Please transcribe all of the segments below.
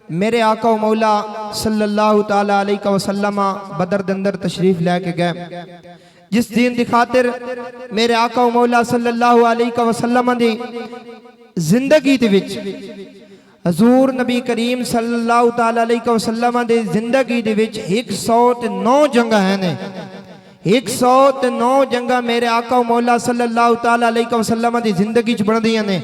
میرے آقا و مولا صلی اللہ تعالیٰ علیہ وسلم بدر دے اندر تشریف لے کے گئے، جس دین دی خاطر میرے آقا و مولا صلی اللہ علیہ وسلم دی زندگی دے وچ حضور نبی کریم صلی اللہ تعالیٰ علیہ وسلم دی زندگی دے وچ 109 جنگاں ہیں، 109 جنگاں میرے آقا و مولا صلی اللہ تعالیٰ علیہ وسلم دی زندگی چ بن دیاں نے،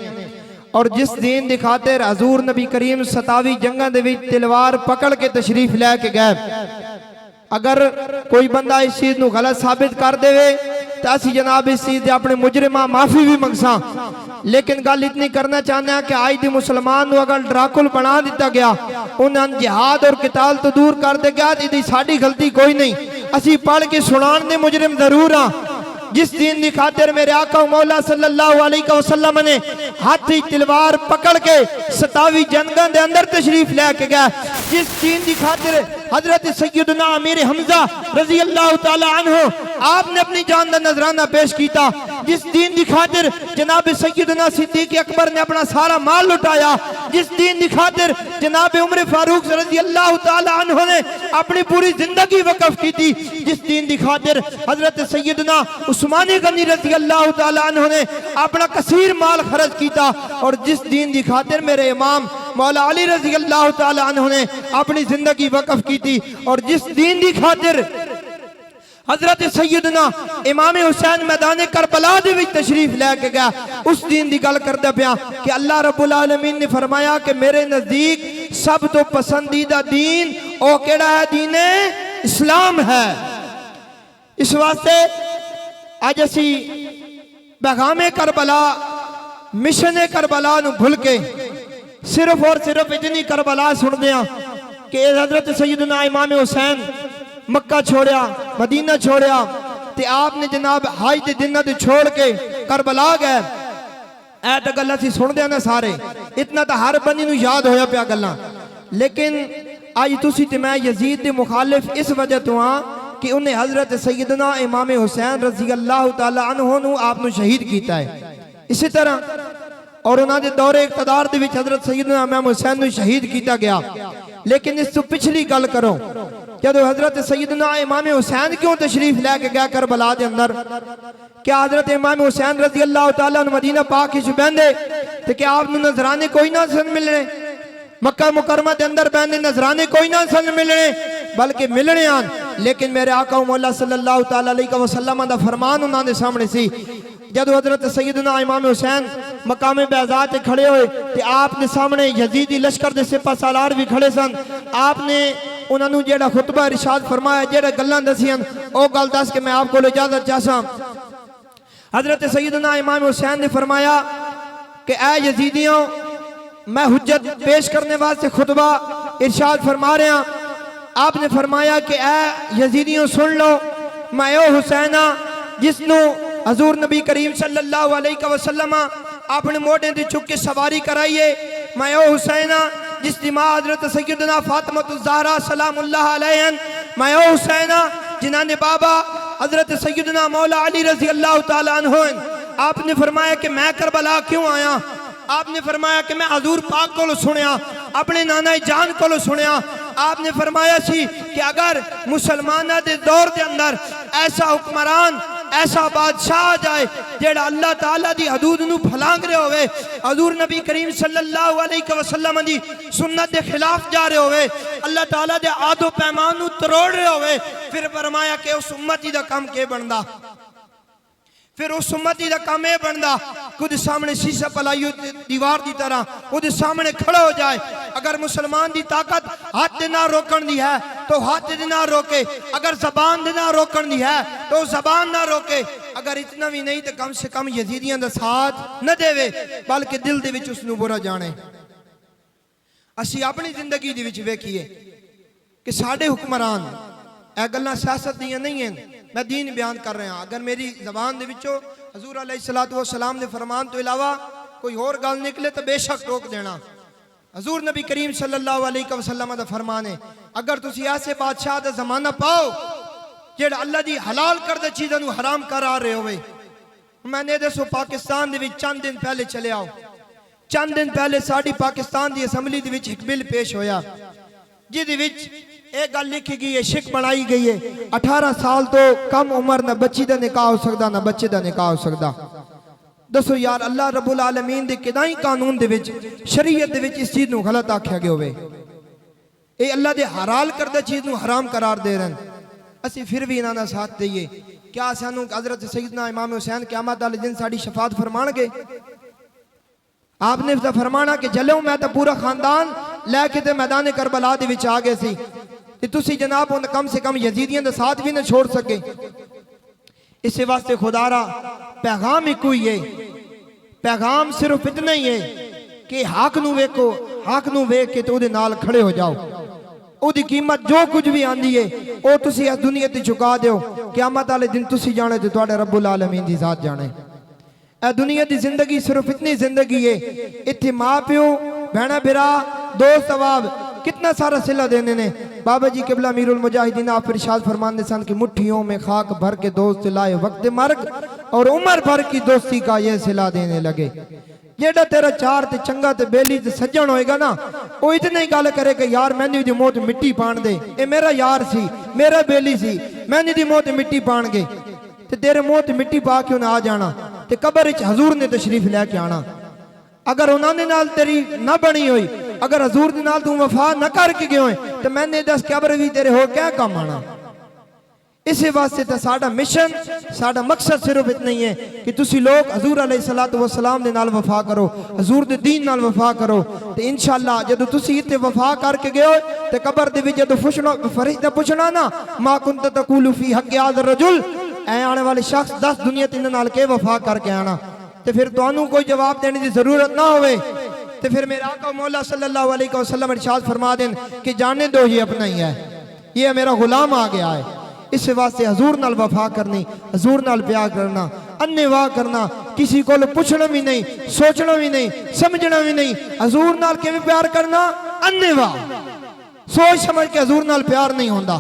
اور جس دین دی خاطر حضور نبی کریم 27 جنگاں دے وچ تلوار پکڑ کے تشریف لے کے گئے۔ اگر کوئی بندہ اس چیز نو غلط ثابت کر دے تو اسی جناب اس چیز دے اپنے مجرمہ معافی بھی منگساں، لیکن گل اتنی کرنا چاہتے ہیں کہ آج دی مسلمان نو اگر ڈراکل بنا دیتا گیا، انہاں جہاد اور قتال تو دور کر دے گیا، یہ ساڑھی غلطی کوئی نہیں، اسی پڑھ کے سنان دے مجرم ضرور ہاں۔ جس دین دی خاطر میرے آقا و مولا صلی اللہ علیہ وسلم نے ہاتھی تلوار پکڑ کے 27 جنگاں دے اندر تشریف لے کے گئے، جس دین دی خاطر حضرت سیدنا امیر حمزہ رضی اللہ تعالی عنہ آپ نے اپنی جان دا نذرانہ پیش کیتا، جس دین دی خاطر جناب سیدنا صدیق اکبر نے اپنا سارا مال لٹایا، جس دین دی خاطر جناب عمر فاروق رضی اللہ تعالی عنہ نے اپنی پوری زندگی وقف کی تھی، جس دین دی خاطر حضرت سیدنا عثمان غنی رضی اللہ تعالی عنہ نے اپنا کثیر مال خرچ کیتا، اور جس دین دی خاطر میرے امام مولا علی رضی اللہ تعالی عنہ نے اپنی زندگی وقف کی تھی، اور جس دین دی خاطر حضرت سیدنا امام حسین میدان کربلا دے وچ تشریف لے کے گیا، اس دین دی گل کردے پیا کہ اللہ رب العالمین نے فرمایا کہ میرے نزدیک سب تو پسندیدہ دین او کیڑا ہے؟ دین اسلام ہے۔ اس واسطے آج اسی پیغام کربلا مشن کربلا نو بھول کے صرف اور صرف اتنی کربلا سن دیا کہ حضرت سیدنا امام حسین مکہ چھوڑیا، مدینہ چھوڑیا، تے آپ نے جناب حج دے دنہ دے چھوڑ کے کربلا گئے۔ اے تا گلہ سی سن دیا نا سارے، اتنا تا ہر بندی نو یاد ہویا پیا گلہ، لیکن آج تسی تے میں یزید دے مخالف اس وجہ تو ہاں کہ انہیں حضرت سیدنا امام حسین رضی اللہ تعالی عنہ نو آپ نو شہید کیتا ہے۔ اسی طرح اور انہاں دے دور اقتدار دے وچ حضرت سیدنا امام حسین نو شہید کیتا گیا، لیکن اس تو پچھلی گل کرو جدو حضرت سیدنا امام حسین کیوں تشریف لے کے گیا کربلا دے اندر؟ کیا حضرت امام حسین رضی اللہ تعالیٰ عنہ مدینہ پاک کی بہندے تو کیا آپ نظرانے کوئی نہ سن ملنے؟ مکہ مکرمہ دے اندر بہندے نظرانے کوئی نہ سن ملنے، بلکہ ملنے آن، لیکن میرے آقا و مولا صلی اللہ تعالیٰ علیہ وسلم دا فرمان انہوں نے سامنے سی۔ جدو حضرت سیدنا امام حسین مقام بیضاء کھڑے ہوئے تو آپ نے سامنے یزیدی لشکر دے سپہ سالار بھی کھڑے سن، آپ نے انہوں نے جیڑا خطبہ ارشاد فرمایا، جیڑا گلاں دسیاں او گل دس کے میں آپ کو اجازت چاہساں۔ حضرت سیدنا امام حسین نے فرمایا کہ اے یزیدیوں، میں حجت پیش کرنے واسطے خطبہ ارشاد فرما رہے ہیں۔ آپ نے فرمایا کہ اے یزیدیوں سن لو، میں او حسینہ جس نو حضور نبی کریم صلی اللہ علیہ وسلم اپنے موڑے دے چک کے سواری کرائیے، میں او حسینہ جس دی ماں حضرت سیدنا فاطمہ الزہرا سلام اللہ علیہ، میں او حسینہ جنہاں نے بابا حضرت سیدنا مولا علی رضی اللہ تعالیٰ عنہ۔ آپ نے فرمایا کہ میں کربلا کیوں آیا؟ آپ نے فرمایا کہ میں حضور پاک کو سنیا، اپنے نانا جان کو سنیا۔ آپ نے فرمایا سی کہ اگر مسلمانہ دے دور دے اندر ایسا حکمران، ایسا بادشاہ جائے جیڑا اللہ تعالیٰ دی حدود نو پھلانگ رہے ہوئے، حضور نبی کریم صلی اللہ علیہ وسلم دی سنت دے خلاف جا رہے ہوئے، اللہ تعالیٰ دے عہد و پیمان نو تروڑ رہے ہوئے، پھر فرمایا کہ اس امتی دا کام کے بندا؟ پھر اس امتی دا کام اے بندا خود سامنے شیشہ پلائی دیوار دی طرح خود سامنے کھڑا ہو جائے۔ اگر مسلمان دی طاقت ہاتھ دے نہ روکن دی ہے تو ہاتھ دے نہ روکے، اگر زبان دے نہ روکن دی ہے تو زبان نہ روکے، اگر اتنا بھی نہیں تو کم سے کم یزیدیاں دا ساتھ نہ دے وے، بلکہ دل دے وچ اس نو برا جانے۔ اسی اپنی زندگی دی وچ ویکھیے کہ ساڑھے حکمران اے گلاں سیاست دیاں نہیں ہیں، میں دین بیان کر رہا ہوں۔ اگر میری زبان دے وچوں حضور علیہ السلام نے فرمان تو علاوہ کوئی اور گل نکلے تو بے شک روک دینا۔ حضور نبی کریم صلی اللہ علیہ وسلم دا فرمان ہے، اگر تسی ایسے بادشاہ دا زمانہ پاؤ جیڑا اللہ دی حلال کردہ چیزاں نو حرام کرا رہے ہوئے، میں نے دسو پاکستان دے وچ چند دن پہلے چلے آؤ، چند دن پہلے ساڑی پاکستان دی اسمبلی دی وچ ایک بل پیش ہویا جی وچ ایک گل لکھی گئی ہے، شک بنائی گئی ہے 18 سال تو کم عمر نہ بچی دا نکاح ہو سکدا نہ بچے دا نکاح ہو سکدا۔ دسو یار اللہ رب العالمین دے کدائیں قانون دے وچ شریعت دے وچ اس چیز نو غلط آکھیا گیا ہوئے، اے اللہ دے حلال کردہ چیز نو حرام قرار دے رہن، اسی پھر بھی انہاں دا ساتھ دئیے۔ کیا سانوں حضرت سیدنا امام حسین قیامت والے دن ساڑی شفاعت فرمان گے؟ آپ نے فرمانا کہ جلوں میں تا پورا خاندان لے کے تے میدان کربلا دے وچ آگے سی تے تسی جناب ان کم سے کم یزیدیاں دے ساتھ بھی نہ چھوڑ سکے۔ اس واسطے خدا را پیغام ہی کوئی ہے، پیغام صرف اتنا ہی ہے کہ حق نو ویک کے تو دے نال کھڑے ہو جاؤ، او دی قیمت جو کچھ بھی آندی ہے او تسی اس دنیا تے چکا دیو، قیامت والے دن تسی جانے تے تواڈے رب العالمین دی ذات جانے۔ اے دنیا دی زندگی صرف اتنی زندگی ہے، اتھے ماں پیو بہنا برا دوست احباب کتنا سارا صلہ دینے نے۔ بابا جی قبلہ امیر المجاہدین آپ ارشاد فرمانے سن کہ مٹھیوں میں خاک بھر کے دوست لائے وقت مرگ اور عمر بھر کی دوستی کا یہ صلہ دینے لگے۔ جیڑا تیرا چار تے چنگا تے بیلی تے سجن ہوئے گا نا، وہ اتنا ہی گالے کرے کہ یار میں نے دی موت مٹی پان دے، اے میرا یار سی میرا بیلی سی، میں نے دی موت مٹی پان گے تے تیرے موت مٹی پا کے انہیں آ جانا تے قبر اچ حضور نے تشریف لے کے آنا۔ اگر انہوں نے نال تیری نہ بنی ہوئی، اگر حضور نے نال تو وفا نہ کر کے گئے ہوئے تو میں نے دس قبر بھی تیرے ہو کیا کام آنا۔ اسی واسطے تا ساڑا مشن ساڑا مقصد صرف اتنا ہی ہے کہ تسی لوگ حضور علیہ السلام دے نال وفا کرو، حضور دے دین نال وفا کرو، تو انشاءاللہ جدو تسی اتے وفا کر کے گئے ہوئے تو قبر دے بھی جدو فرشتہ پوچھنا نا ما کنت تقول فی حق هذا الرجل، اے آنے والے شخص 10 دنیا تین نال کے وفا کر کے آنا، تو پھر تو انہوں کوئی جواب دینے دی ضرورت نہ ہوئے، تو پھر میرا آقا مولا صلی اللہ علیہ وسلم ارشاد فرما دیں کہ جانے دو یہ اپنا ہی ہے، یہ میرا غلام آ گیا ہے۔ اس واسطے حضور نال وفا کرنی، حضور نال پیار کرنا، انواع کرنا، کسی کو پوچھنا بھی نہیں، سوچنا بھی نہیں، سمجھنا بھی نہیں، حضور نال کے بھی پیار کرنا انواع، سوچ سمجھ کے حضور نال پیار نہیں ہوندہ۔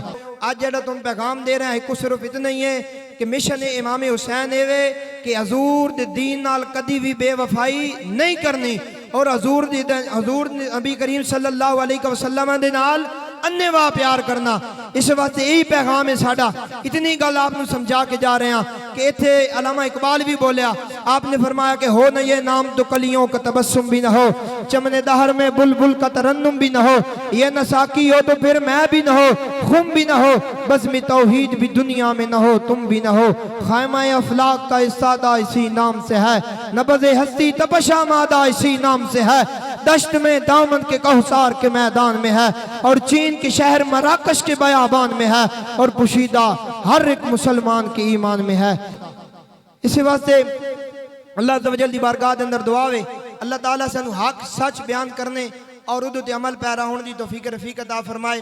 آج جڑا تم پیغام دے رہے ہیں ایک صرف اتنا ہی ہے کہ مشن امام حسین ہے کہ حضور دے دین نال کدی بھی بے وفائی نہیں کرنی، اور حضور نبی کریم صلی اللہ علیہ وسلم دے نال انواع پیار کرنا۔ اس واسطے یہی پیغام ہے ساڑا، اتنی گل آپ نے سمجھا کے جا رہے ہیں کہ اتھے علامہ اقبال بھی بولیا، آپ نے فرمایا کہ ہو نہ یہ نام تو کلیوں کا تبسم بھی نہ ہو، چمن دہر میں بلبل کا ترنم بھی نہ ہو، یہ نہ ساکی ہو تو پھر میں بھی نہ ہو، خم بھی نہ ہو، بزم توحید بھی دنیا میں نہ ہو، تم بھی نہ ہو، خیمہ افلاق کا استادہ اسی نام سے ہے، نبض ہستی تپشا مادہ اسی نام سے ہے، دشت میں دامن کے کوثر کے میدان میں ہے، اور چین کے شہر مراکش کے بیابان میں ہے، اور پوشیدہ ہر ایک مسلمان کے ایمان میں ہے۔ اسی واسطے اللہ عز و جل دی بارگاہ دے اندر دعا ہے اللہ تعالیٰ سے حق سچ بیان کرنے اور ادھو تے عمل پیرا ہونے دی توفیق رفیق عطا فرمائے۔